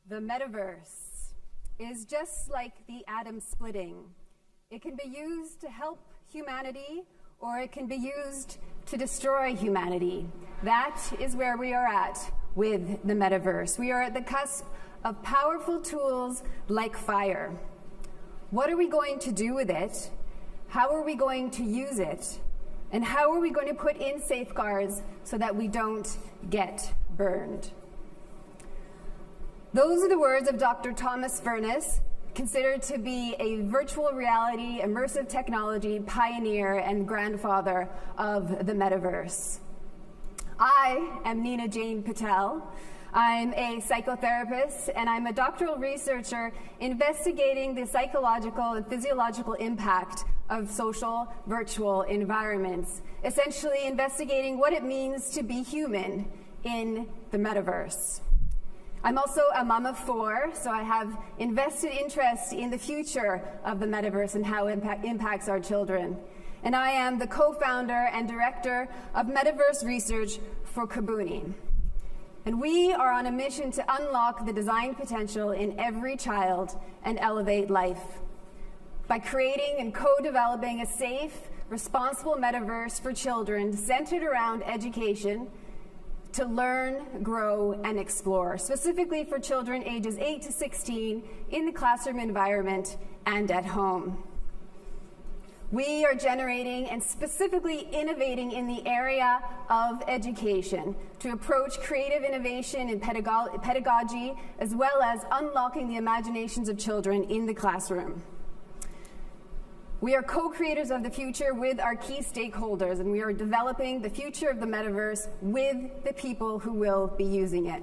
The metaverse is just like the atom splitting. It can be used to help humanity, or it can be used to destroy humanity. That is where we are at with the metaverse. We are at the cusp of powerful tools like fire. What are we going to do with it? How are we going to use it? And how are we going to put in safeguards so that we don't get burned? Those are the words of Dr. Thomas Furness, considered to be a virtual reality, immersive technology pioneer and grandfather of the metaverse. I am Nina Jane Patel. I'm a psychotherapist, and I'm a doctoral researcher investigating the psychological and physiological impact of social virtual environments, essentially investigating what it means to be human in the metaverse. I'm also a mom of 4, so I have invested interest in the future of the metaverse and how it impacts our children. And I am the co-founder and director of Metaverse Research for Kabuni. And we are on a mission to unlock the design potential in every child and elevate life by creating and co-developing a safe, responsible metaverse for children centered around education, to learn, grow, and explore, specifically for children ages 8 to 16 in the classroom environment and at home. We are generating and specifically innovating in the area of education to approach creative innovation in pedagogy, as well as unlocking the imaginations of children in the classroom. We are co-creators of the future with our key stakeholders, and we are developing the future of the metaverse with the people who will be using it.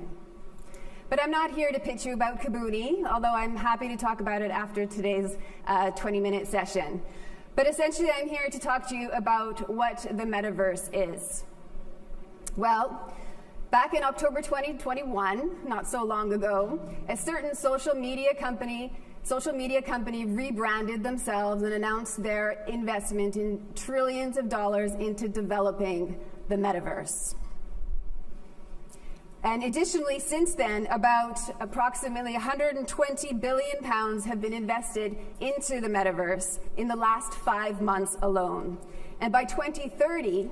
But I'm not here to pitch you about Kabuni, although I'm happy to talk about it after today's 20-minute session. But essentially, I'm here to talk to you about what the metaverse is. Well, back in October 2021, not so long ago, a certain social media company rebranded themselves and announced their investment in trillions of dollars into developing the metaverse. And additionally, since then, about approximately 120 billion pounds have been invested into the metaverse in the last 5 months alone. And by 2030,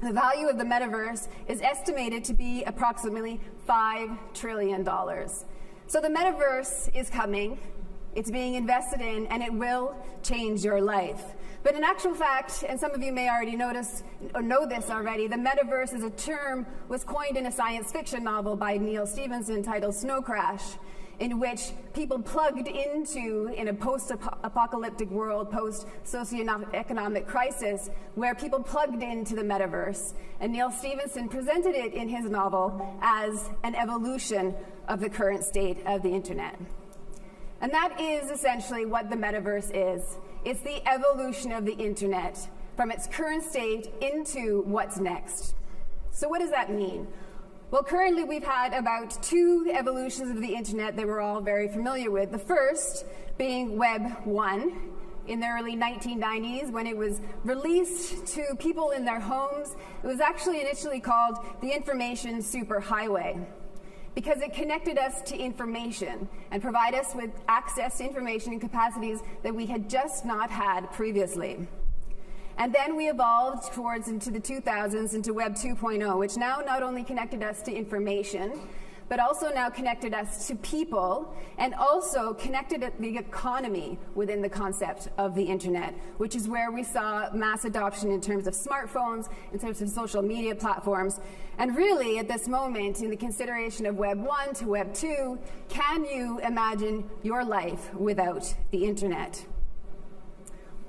the value of the metaverse is estimated to be approximately $5 trillion. So the metaverse is coming. It's being invested in, and it will change your life. But in actual fact, and some of you may already notice or know this already, the metaverse as a term was coined in a science fiction novel by Neil Stephenson titled Snow Crash, in which people plugged into, in a post-apocalyptic world, post-socioeconomic crisis, where people plugged into the metaverse. And Neil Stephenson presented it in his novel as an evolution of the current state of the internet. And that is essentially what the metaverse is. It's the evolution of the internet from its current state into what's next. So what does that mean? Well, currently we've had about 2 evolutions of the internet that we're all very familiar with. The first being Web 1 in the early 1990s, when it was released to people in their homes. It was actually initially called the Information Superhighway, because it connected us to information and provided us with access to information and capacities that we had just not had previously. And then we evolved towards into the 2000s into Web 2.0, which now not only connected us to information, but also now connected us to people, and also connected the economy within the concept of the internet, which is where we saw mass adoption in terms of smartphones, in terms of social media platforms. And really, at this moment, in the consideration of Web 1 to Web 2, can you imagine your life without the internet?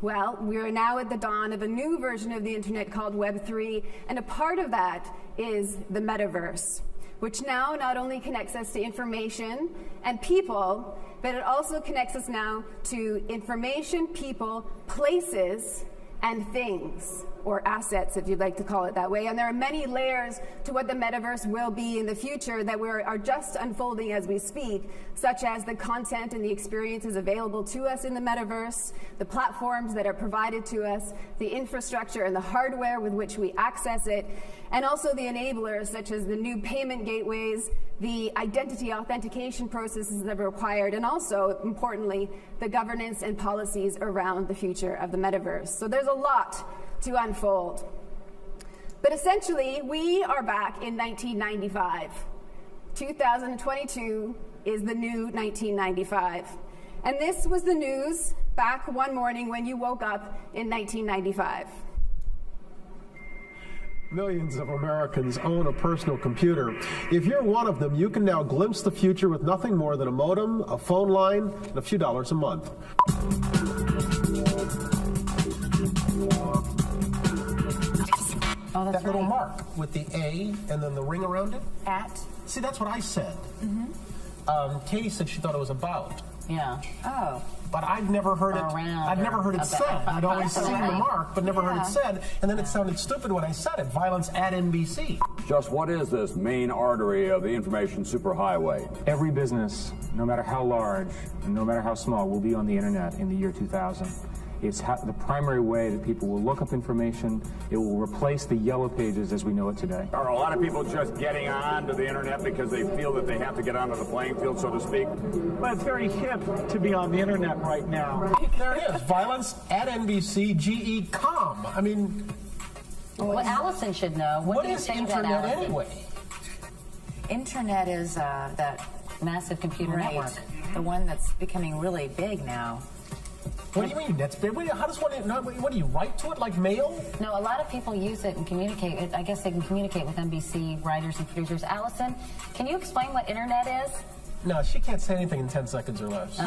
Well, we are now at the dawn of a new version of the internet called Web 3, and a part of that is the metaverse, which now not only connects us to information and people, but it also connects us now to information, people, places, and things, or assets, if you'd like to call it that way. And there are many layers to what the metaverse will be in the future that are just unfolding as we speak, such as the content and the experiences available to us in the metaverse, the platforms that are provided to us, the infrastructure and the hardware with which we access it, and also the enablers such as the new payment gateways, the identity authentication processes that are required, and also, importantly, the governance and policies around the future of the metaverse. So there's a lot to unfold. But essentially, we are back in 1995. 2022 is the new 1995. And this was the news back one morning when you woke up in 1995. Millions of Americans own a personal computer. If you're one of them, you can now glimpse the future with nothing more than a modem, a phone line, and a few dollars a month. Oh, that's that little right. mark with the A and then the ring around it. At? See, that's what I said. Katie said she thought it was about. Yeah. Oh. But I've never heard it. Around I've never heard it about. said. I'd always That's seen the right. mark, but never heard Yeah. it said. And then it sounded stupid when I said it. Violence at NBC. Just what is this main artery of the information superhighway? Every business, no matter how large and no matter how small, will be on the internet in the year 2000. It's the primary way that people will look up information. It will replace the yellow pages as we know it today. Are a lot of people just getting on to the internet because they feel that they have to get onto the playing field, so to speak? Well, it's very hip to be on the internet right now. There it is. Violence at NBC, GE.com. I mean, Well, Allison should know. what do you is think of that, internet Allison? anyway? Internet is that Massive computer network. the one that's becoming really big now. What do you mean? That's big. How does one? What do you write to it like mail? No, a lot of people use it and communicate. I guess they can communicate with NBC writers and producers. Allison, can you explain what internet is? No, she can't say anything in 10 seconds or less.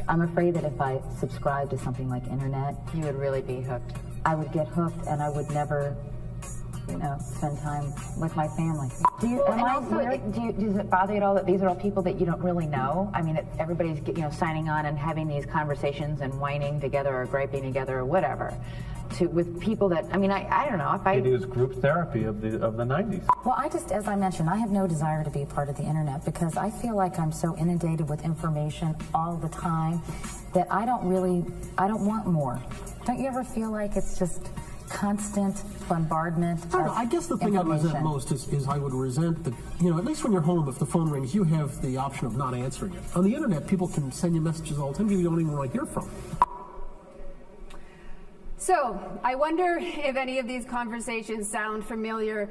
I'm afraid that if I subscribed to something like internet, You would really be hooked. I would get hooked and I would never, spend time with my family. Does it bother you at all that these are all people that you don't really know? I mean, everybody's signing on and having these conversations and whining together or griping together or whatever, with people that I don't know if I. It is group therapy of the 90s. Well, as I mentioned, I have no desire to be a part of the internet because I feel like I'm so inundated with information all the time that I don't want more. Don't you ever feel like it's just constant bombardment? I don't know. I guess the thing I resent most is I would resent that, at least when you're home, if the phone rings, you have the option of not answering it. On the internet, people can send you messages all the time you don't even want to hear from. So, I wonder if any of these conversations sound familiar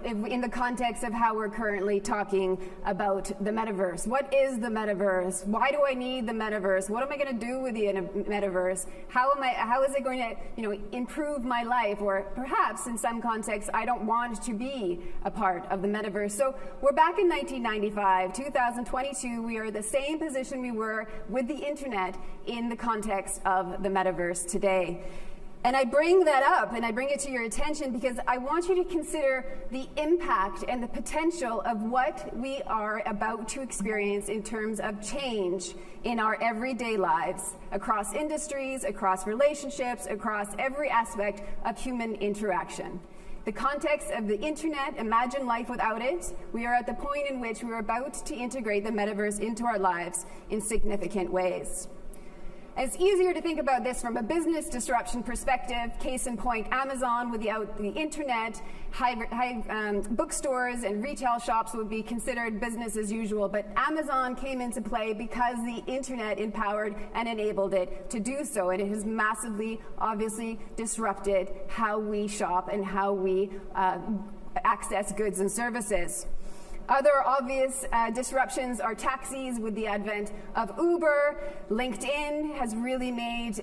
in the context of how we're currently talking about the metaverse. What is the metaverse? Why do I need the metaverse? What am I going to do with the metaverse? How is it going to, improve my life? Or perhaps in some contexts, I don't want to be a part of the metaverse. So we're back in 1995, 2022. We are in the same position we were with the internet in the context of the metaverse today. And I bring that up and I bring it to your attention because I want you to consider the impact and the potential of what we are about to experience in terms of change in our everyday lives, across industries, across relationships, across every aspect of human interaction. The context of the internet, imagine life without it. We are at the point in which we're about to integrate the metaverse into our lives in significant ways. It's easier to think about this from a business disruption perspective. Case in point, Amazon without the internet, bookstores and retail shops would be considered business as usual. But Amazon came into play because the internet empowered and enabled it to do so. And it has massively, obviously, disrupted how we shop and how we access goods and services. Other obvious disruptions are taxis with the advent of Uber. LinkedIn has really made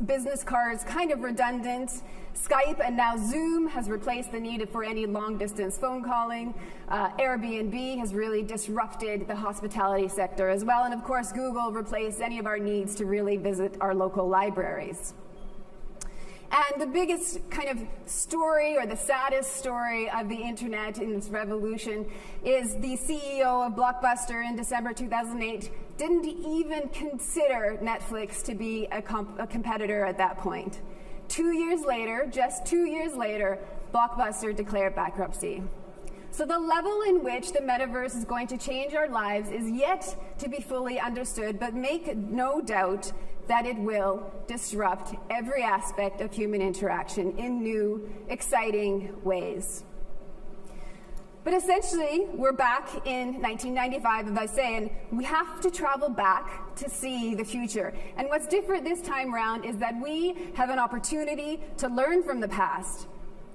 business cards kind of redundant. Skype and now Zoom has replaced the need for any long-distance phone calling. Airbnb has really disrupted the hospitality sector as well. And of course, Google replaced any of our needs to really visit our local libraries. And the biggest kind of story, or the saddest story of the internet in its revolution, is the CEO of Blockbuster in December 2008 didn't even consider Netflix to be a competitor at that point. 2 years later, just 2 years later, Blockbuster declared bankruptcy. So the level in which the metaverse is going to change our lives is yet to be fully understood, but make no doubt that it will disrupt every aspect of human interaction in new, exciting ways. But essentially, we're back in 1995, as I say, and we have to travel back to see the future. And what's different this time around is that we have an opportunity to learn from the past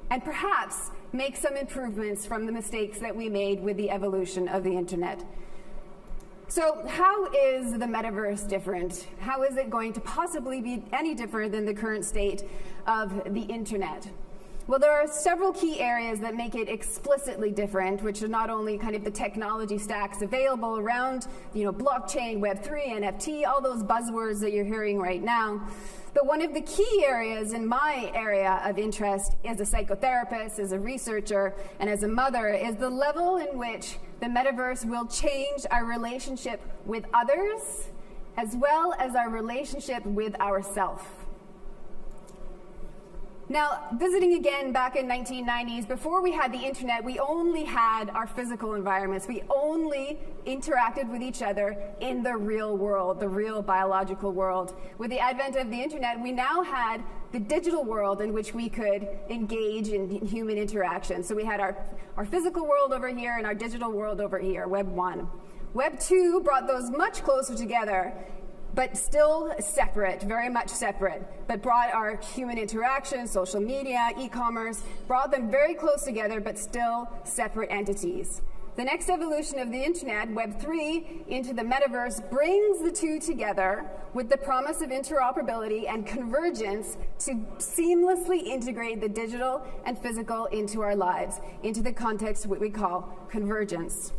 and perhaps make some improvements from the mistakes that we made with the evolution of the internet. So how is the metaverse different? How is it going to possibly be any different than the current state of the internet? Well, there are several key areas that make it explicitly different, which are not only kind of the technology stacks available around, blockchain, Web3, NFT, all those buzzwords that you're hearing right now. But one of the key areas in my area of interest as a psychotherapist, as a researcher, and as a mother is the level in which the metaverse will change our relationship with others, as well as our relationship with ourselves. Now, visiting again back in 1990s, before we had the internet, we only had our physical environments. We only interacted with each other in the real world, the real biological world. With the advent of the internet, we now had the digital world in which we could engage in human interaction. So we had our physical world over here and our digital world over here, Web 1. Web 2 brought those much closer together, but still separate, very much separate, but brought our human interaction, social media, e-commerce, brought them very close together, but still separate entities. The next evolution of the internet, Web 3, into the metaverse brings the two together with the promise of interoperability and convergence to seamlessly integrate the digital and physical into our lives, into the context of what we call convergence.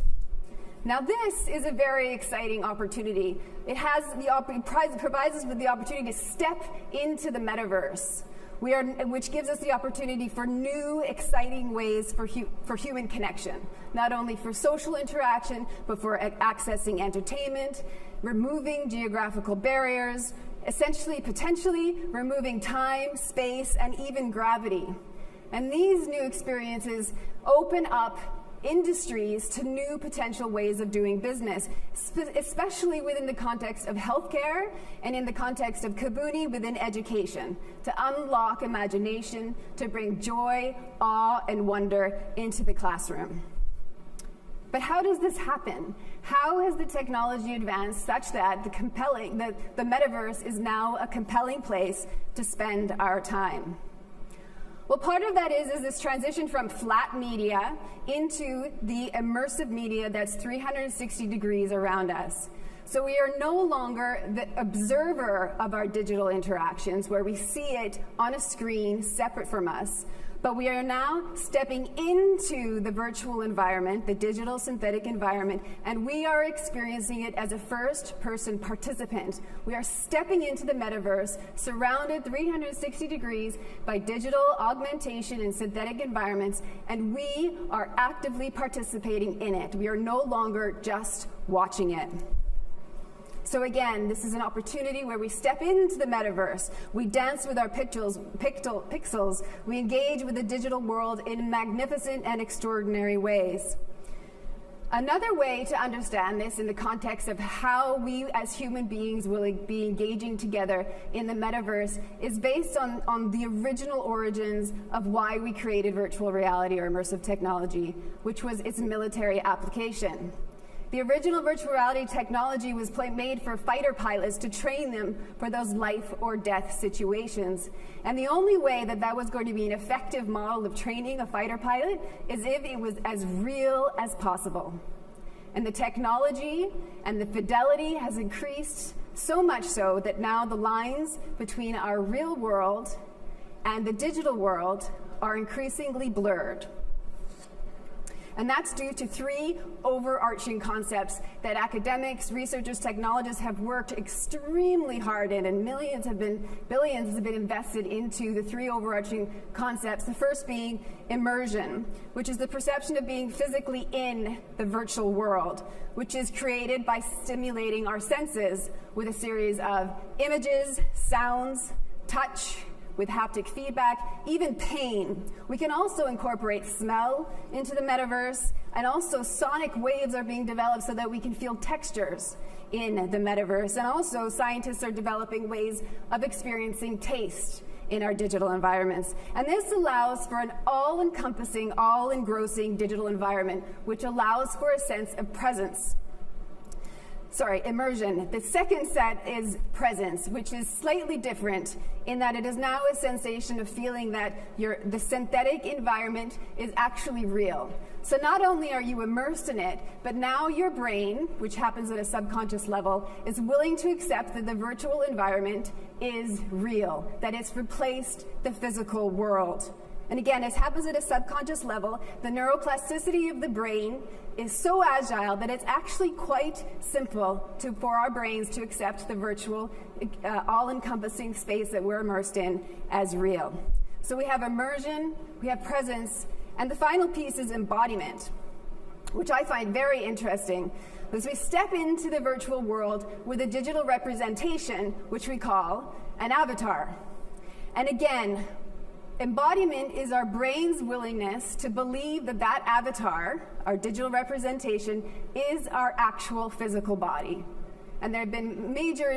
Now, this is a very exciting opportunity. It provides us with the opportunity to step into the metaverse, which gives us the opportunity for new, exciting ways for human connection, not only for social interaction, but for accessing entertainment, removing geographical barriers, essentially, potentially removing time, space, and even gravity. And these new experiences open up industries to new potential ways of doing business, especially within the context of healthcare and in the context of Kabuni within education, to unlock imagination, to bring joy, awe, and wonder into the classroom. But how does this happen? How has the technology advanced such that the metaverse is now a compelling place to spend our time? Well, part of that is this transition from flat media into the immersive media that's 360 degrees around us. So we are no longer the observer of our digital interactions where we see it on a screen separate from us, but we are now stepping into the virtual environment, the digital synthetic environment, and we are experiencing it as a first-person participant. We are stepping into the metaverse, surrounded 360 degrees by digital augmentation and synthetic environments, and we are actively participating in it. We are no longer just watching it. So again, this is an opportunity where we step into the metaverse, we dance with our pixels, we engage with the digital world in magnificent and extraordinary ways. Another way to understand this in the context of how we as human beings will be engaging together in the metaverse is based on the original origins of why we created virtual reality or immersive technology, which was its military application. The original virtual reality technology was made for fighter pilots to train them for those life or death situations. And the only way that was going to be an effective model of training a fighter pilot is if it was as real as possible. And the technology and the fidelity has increased so much so that now the lines between our real world and the digital world are increasingly blurred. And that's due to three overarching concepts that academics, researchers, technologists have worked extremely hard in, and billions have been invested into the three overarching concepts. The first being immersion, which is the perception of being physically in the virtual world, which is created by stimulating our senses with a series of images, sounds, touch, with haptic feedback, even pain. We can also incorporate smell into the metaverse, and also sonic waves are being developed so that we can feel textures in the metaverse. And also scientists are developing ways of experiencing taste in our digital environments. And this allows for an all-encompassing, all-engrossing digital environment, which allows for a sense of presence. Immersion. The second set is presence, which is slightly different in that it is now a sensation of feeling that the synthetic environment is actually real. So not only are you immersed in it, but now your brain, which happens at a subconscious level, is willing to accept that the virtual environment is real, that it's replaced the physical world. And again, it happens at a subconscious level. The neuroplasticity of the brain is so agile that it's actually quite simple for our brains to accept the virtual, all-encompassing space that we're immersed in as real. So we have immersion, we have presence, and the final piece is embodiment, which I find very interesting. As we step into the virtual world with a digital representation, which we call an avatar. And again, embodiment is our brain's willingness to believe that that avatar, our digital representation, is our actual physical body. And there have been major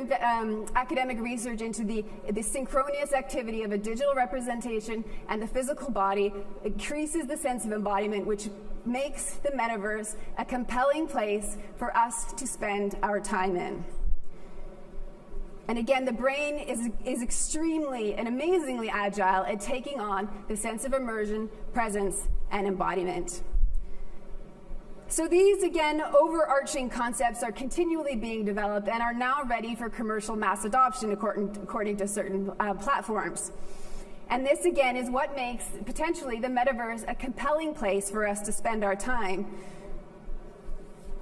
academic research into the synchronous activity of a digital representation and the physical body increases the sense of embodiment, which makes the metaverse a compelling place for us to spend our time in. And again, the brain is extremely and amazingly agile at taking on the sense of immersion, presence, and embodiment. So these, again, overarching concepts are continually being developed and are now ready for commercial mass adoption according to certain platforms. And this, again, is what makes potentially the metaverse a compelling place for us to spend our time.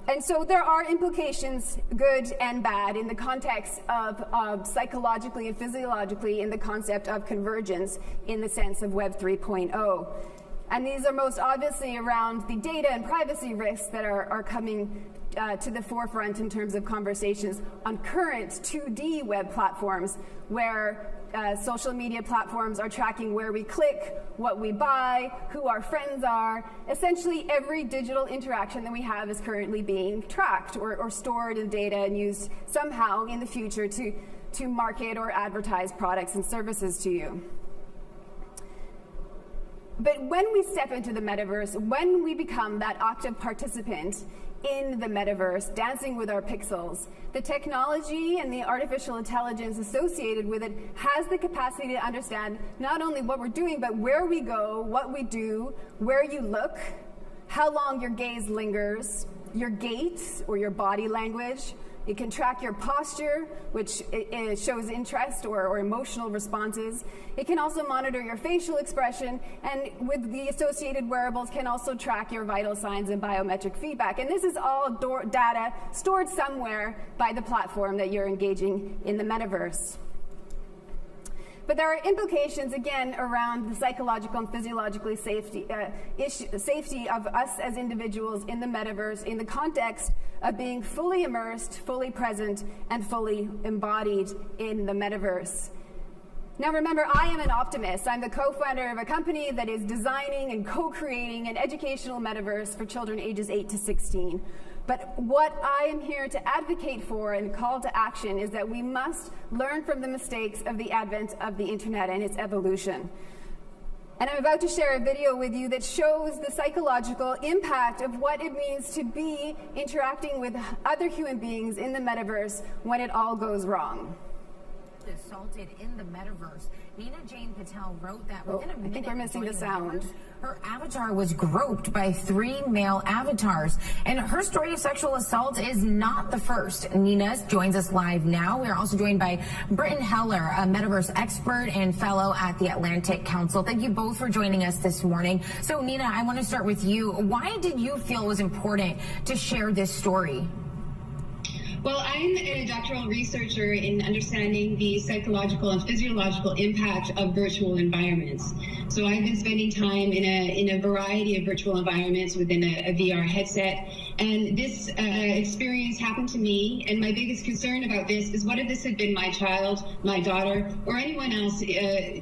And so there are implications, good and bad, in the context of psychologically and physiologically in the concept of convergence in the sense of Web 3.0. And these are most obviously around the data and privacy risks that are coming to the forefront in terms of conversations on current 2D web platforms where social media platforms are tracking where we click, what we buy, who our friends are. Essentially, every digital interaction that we have is currently being tracked or stored in data and used somehow in the future to market or advertise products and services to you. But when we step into the metaverse, when we become that active participant in the metaverse, dancing with our pixels, the technology and the artificial intelligence associated with it has the capacity to understand not only what we're doing, but where we go, what we do, where you look, how long your gaze lingers, your gait or your body language. It can track your posture, which it shows interest or emotional responses. It can also monitor your facial expression, and with the associated wearables can also track your vital signs and biometric feedback. And this is all data stored somewhere by the platform that you're engaging in the metaverse. But there are implications, again, around the psychological and physiological safety of us as individuals in the metaverse in the context of being fully immersed, fully present, and fully embodied in the metaverse. Now remember, I am an optimist. I'm the co-founder of a company that is designing and co-creating an educational metaverse for children ages 8 to 16. But what I am here to advocate for and call to action is that we must learn from the mistakes of the advent of the internet and its evolution. And I'm about to share a video with you that shows the psychological impact of what it means to be interacting with other human beings in the metaverse when it all goes wrong. Assaulted in the metaverse. Nina Jane Patel wrote that within a minute. I think we're missing the sound. Her avatar was groped by 3 male avatars, and her story of sexual assault is not the first. Nina joins us live now. We are also joined by Britton Heller, a metaverse expert and fellow at the Atlantic Council. Thank you both for joining us this morning. So, Nina, I want to start with you. Why did you feel it was important to share this story? Well, I'm a doctoral researcher in understanding the psychological and physiological impact of virtual environments. So I've been spending time in a variety of virtual environments within a VR headset. And this experience happened to me. And my biggest concern about this is, what if this had been my child, my daughter, or anyone else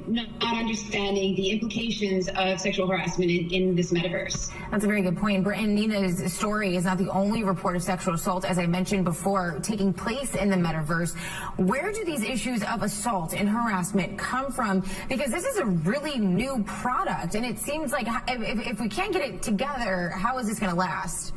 not understanding the implications of sexual harassment in this metaverse? That's a very good point. Britt and Nina's story is not the only report of sexual assault, as I mentioned before, taking place in the metaverse. Where do these issues of assault and harassment come from? Because this is a really new product, and it seems like if we can't get it together, how is this going to last?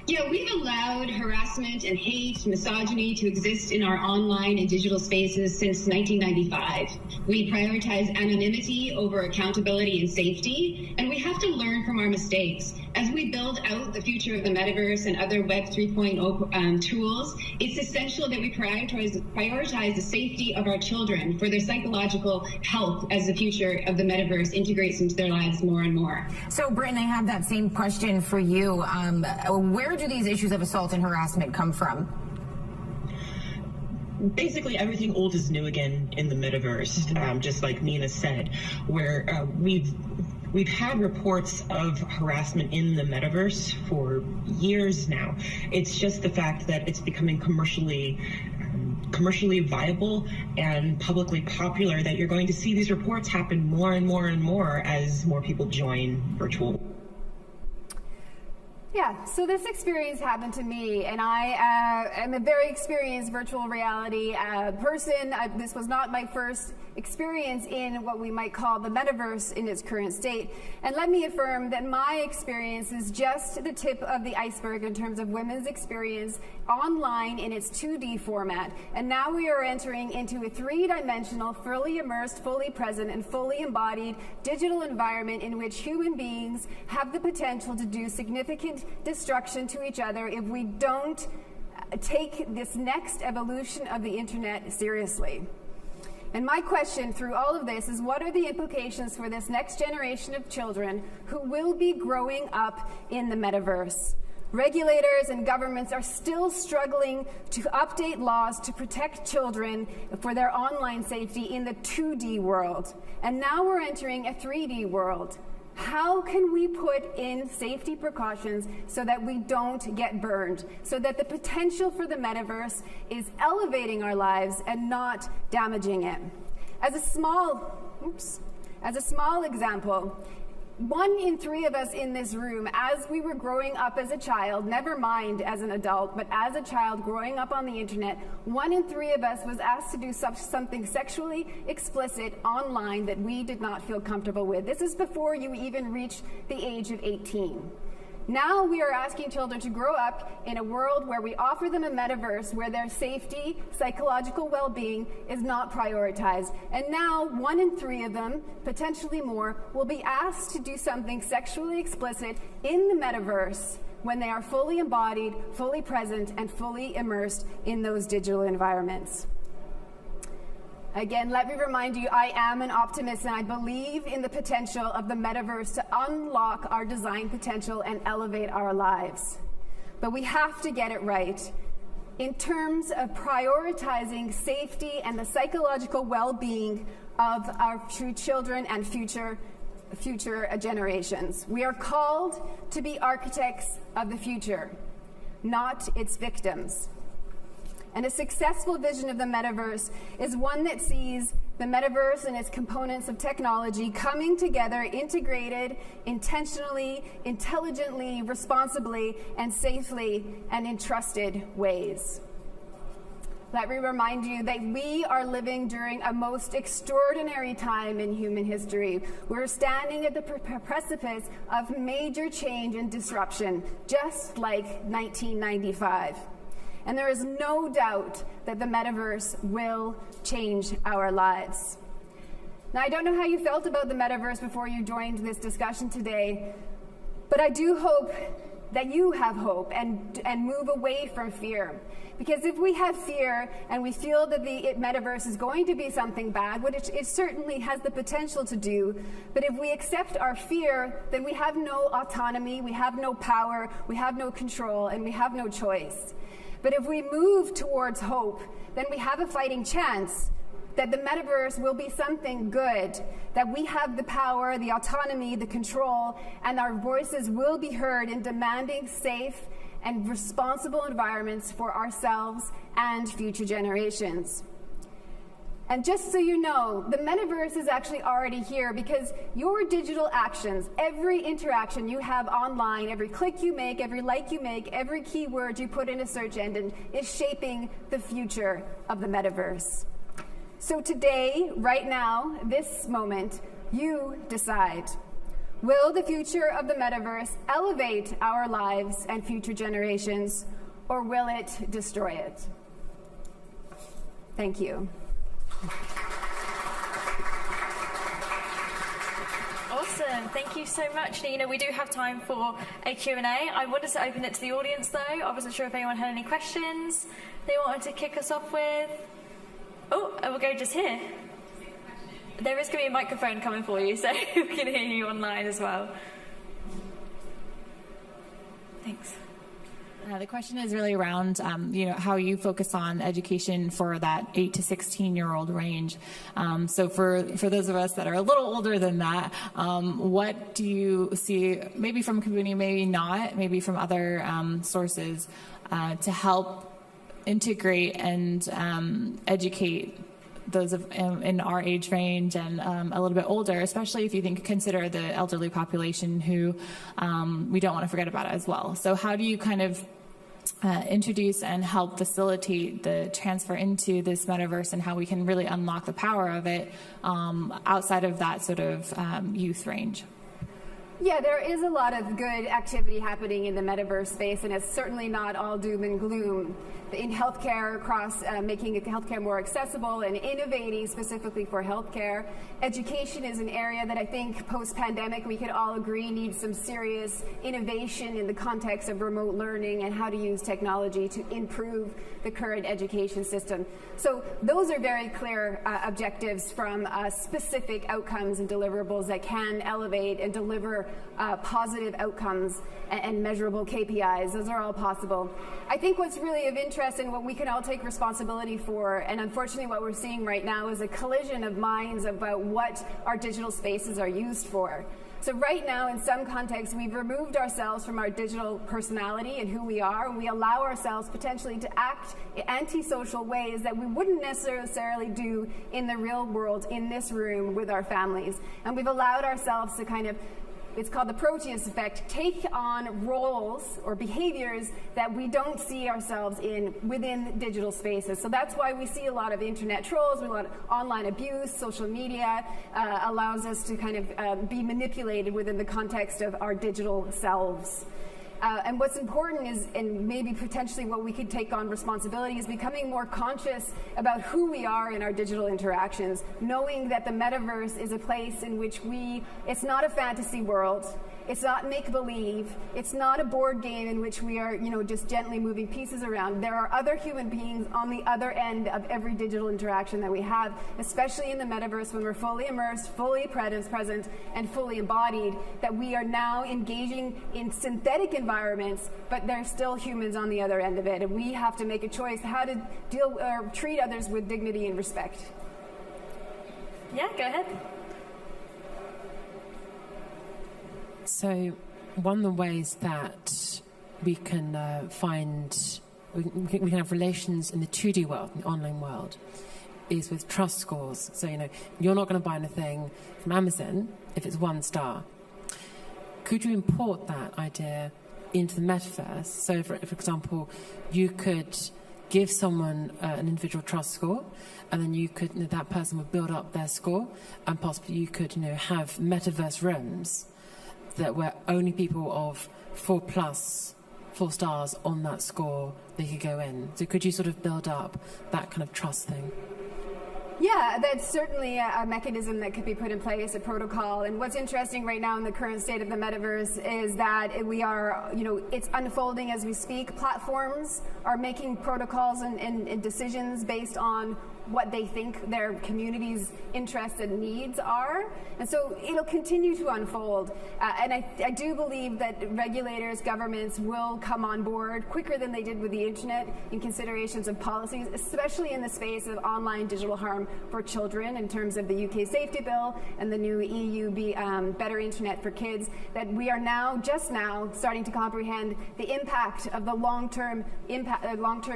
Yeah, we've allowed harassment and hate, misogyny to exist in our online and digital spaces since 1995. We prioritize anonymity over accountability and safety, and we have to learn from our mistakes. As we build out the future of the metaverse and other Web 3.0 tools, it's essential that we prioritize the safety of our children for their psychological health as the future of the metaverse integrates into their lives more and more. So, Britt, I have that same question for you. Where do these issues of assault and harassment come from? Basically, everything old is new again in the metaverse, just like Nina said, where we've had reports of harassment in the metaverse for years now. It's just the fact that it's becoming commercially viable and publicly popular that you're going to see these reports happen more and more and more as more people join virtual. Yeah, so this experience happened to me, and I am a very experienced virtual reality person. This was not my first experience in what we might call the metaverse in its current state. And let me affirm that my experience is just the tip of the iceberg in terms of women's experience online in its 2D format. And now we are entering into a three-dimensional, fully immersed, fully present, and fully embodied digital environment in which human beings have the potential to do significant destruction to each other if we don't take this next evolution of the internet seriously. And my question through all of this is, what are the implications for this next generation of children who will be growing up in the metaverse? Regulators and governments are still struggling to update laws to protect children for their online safety in the 2D world. And now we're entering a 3D world. How can we put in safety precautions so that we don't get burned, so that the potential for the metaverse is elevating our lives and not damaging it? As a small example, 1 in 3 of us in this room, as we were growing up as a child, never mind as an adult, but as a child growing up on the internet, 1 in 3 of us was asked to do something sexually explicit online that we did not feel comfortable with. This is before you even reached the age of 18. Now we are asking children to grow up in a world where we offer them a metaverse where their safety, psychological well-being is not prioritized. And now 1 in 3 of them, potentially more, will be asked to do something sexually explicit in the metaverse when they are fully embodied, fully present, and fully immersed in those digital environments. Again, let me remind you, I am an optimist, and I believe in the potential of the metaverse to unlock our design potential and elevate our lives. But we have to get it right in terms of prioritizing safety and the psychological well-being of our children and future generations. We are called to be architects of the future, not its victims. And a successful vision of the metaverse is one that sees the metaverse and its components of technology coming together, integrated, intentionally, intelligently, responsibly, and safely, and in trusted ways. Let me remind you that we are living during a most extraordinary time in human history. We're standing at the precipice of major change and disruption, just like 1995. And there is no doubt that the metaverse will change our lives. Now, I don't know how you felt about the metaverse before you joined this discussion today, but I do hope that you have hope and move away from fear. Because if we have fear and we feel that the metaverse is going to be something bad, which it certainly has the potential to do, but if we accept our fear, then we have no autonomy, we have no power, we have no control, and we have no choice. But if we move towards hope, then we have a fighting chance that the metaverse will be something good, that we have the power, the autonomy, the control, and our voices will be heard in demanding safe and responsible environments for ourselves and future generations. And just so you know, the metaverse is actually already here because your digital actions, every interaction you have online, every click you make, every like you make, every keyword you put in a search engine is shaping the future of the metaverse. So today, right now, this moment, you decide. Will the future of the metaverse elevate our lives and future generations, or will it destroy it? Thank you. Awesome. Thank you so much, Nina. We do have time for a Q&A. I wanted to open it to the audience, though. I wasn't sure if anyone had any questions they wanted to kick us off with. Oh, we'll go just here. There is going to be a microphone coming for you, so we can hear you online as well. Thanks. The question is really around, how you focus on education for that 8 to 16-year-old range. So for those of us that are a little older than that, what do you see, maybe from Kabuni, maybe not, maybe from other sources, to help integrate and educate those in our age range and a little bit older, especially if you consider the elderly population who we don't want to forget about as well. So how do you kind of introduce and help facilitate the transfer into this metaverse and how we can really unlock the power of it outside of that sort of youth range? Yeah, there is a lot of good activity happening in the metaverse space, and it's certainly not all doom and gloom. In healthcare, across making healthcare more accessible and innovating specifically for healthcare. Education is an area that I think post-pandemic we could all agree needs some serious innovation in the context of remote learning and how to use technology to improve the current education system. So those are very clear objectives from specific outcomes and deliverables that can elevate and deliver positive outcomes and measurable KPIs. Those are all possible. I think what's really of interest and what we can all take responsibility for, and unfortunately what we're seeing right now, is a collision of minds about what our digital spaces are used for. So right now, in some contexts, we've removed ourselves from our digital personality and who we are, and we allow ourselves potentially to act in antisocial ways that we wouldn't necessarily do in the real world, in this room with our families. And we've allowed ourselves to kind of, it's called the Proteus effect, take on roles or behaviors that we don't see ourselves in within digital spaces. So that's why we see a lot of internet trolls, a lot of online abuse. Social media allows us to kind of be manipulated within the context of our digital selves. And what's important is, and maybe potentially what we could take on responsibility, is becoming more conscious about who we are in our digital interactions, knowing that the metaverse is a place in which it's not a fantasy world. It's not make-believe. It's not a board game in which we are, just gently moving pieces around. There are other human beings on the other end of every digital interaction that we have, especially in the metaverse when we're fully immersed, fully present, and fully embodied, that we are now engaging in synthetic environments, but there's still humans on the other end of it, and we have to make a choice how to deal or treat others with dignity and respect. Yeah, go ahead. So one of the ways that we can we can have relations in the 2D world, in the online world, is with trust scores. So, you're not going to buy anything from Amazon if it's 1 star. Could you import that idea into the metaverse? So, for example, you could give someone an individual trust score, and then you could, that person would build up their score, and possibly you could, have metaverse rooms that were only people of 4 stars on that score, they could go in. So could you sort of build up that kind of trust thing? Yeah, that's certainly a mechanism that could be put in place, a protocol. And what's interesting right now in the current state of the metaverse is that we are, it's unfolding as we speak. Platforms are making protocols and decisions based on what they think their community's interests and needs are. And so it'll continue to unfold. And I do believe that regulators, governments will come on board quicker than they did with the internet in considerations of policies, especially in the space of online digital harm for children in terms of the UK Safety Bill and the new EU Better Internet for Kids, that we are just now starting to comprehend the impact of the long-term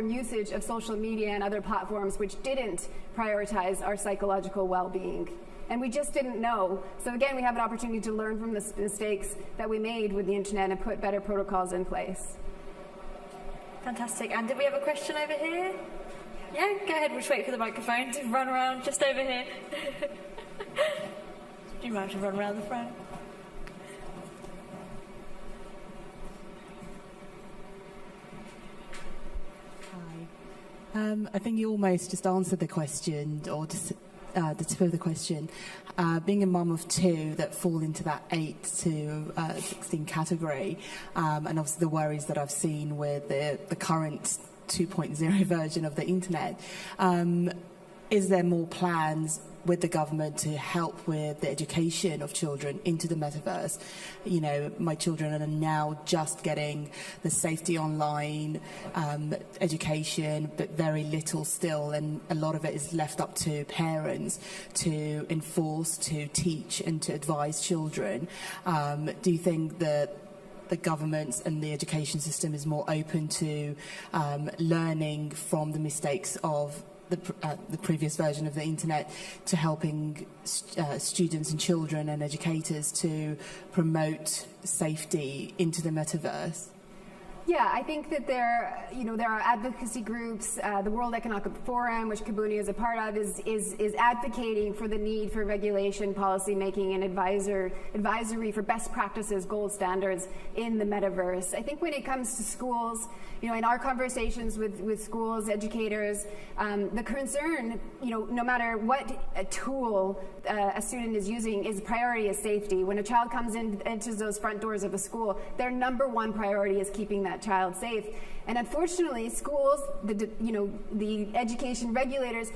usage of social media and other platforms which didn't prioritize our psychological well-being. And we just didn't know. So again, we have an opportunity to learn from the mistakes that we made with the internet and put better protocols in place. Fantastic. And did we have a question over here? Yeah, go ahead. We'll just wait for the microphone to run around just over here. Do you mind to run around the front? I think you almost just answered the question, or just the tip of the question. Being a mum of two that fall into that 8 to 16 category, and obviously the worries that I've seen with the current 2.0 version of the internet, is there more plans with the government to help with the education of children into the metaverse? You know, my children are now just getting the safety online education, but very little still, and a lot of it is left up to parents to enforce, to teach, and to advise children. Do you think that the government and the education system is more open to learning from the mistakes of the previous version of the internet, to helping students and children and educators to promote safety into the metaverse? Yeah, I think that there are advocacy groups. The World Economic Forum, which Kabuni is a part of, is advocating for the need for regulation, policy making, and advisory for best practices, gold standards in the metaverse. I think when it comes to schools, in our conversations with schools, educators, the concern, no matter what tool a student is using, is priority is safety. When a child comes into those front doors of a school, their number one priority is keeping that child safe. And unfortunately, schools, the education regulators,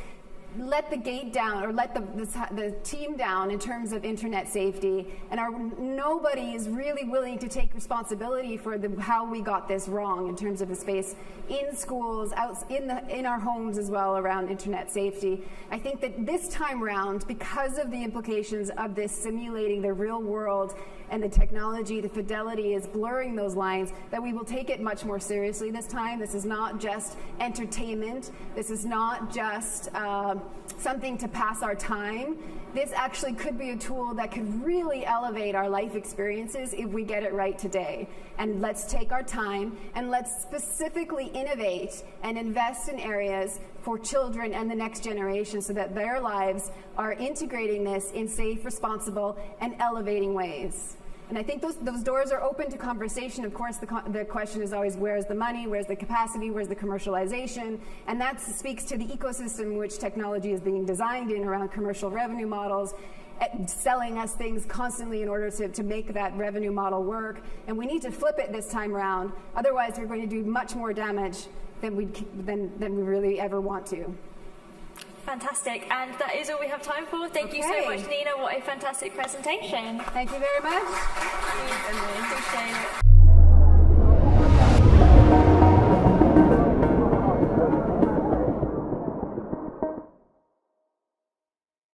let the gate down, or let the team down in terms of internet safety, and nobody is really willing to take responsibility for how we got this wrong in terms of the space in schools, in our homes as well, around internet safety. I think that this time round, because of the implications of this simulating the real world and the technology, the fidelity is blurring those lines, that we will take it much more seriously this time. This is not just entertainment. This is not just something to pass our time. This actually could be a tool that could really elevate our life experiences if we get it right today. And let's take our time, and let's specifically innovate and invest in areas for children and the next generation so that their lives are integrating this in safe, responsible, and elevating ways. And I think those doors are open to conversation. Of course, the question is always, where's the money, where's the capacity, where's the commercialization? And that speaks to the ecosystem in which technology is being designed in, around commercial revenue models, selling us things constantly in order to make that revenue model work. And we need to flip it this time around. Otherwise, we're going to do much more damage than we really ever want to. Fantastic, and that is all we have time for. Thank you so much, Nina. What a fantastic presentation. Thank you very much.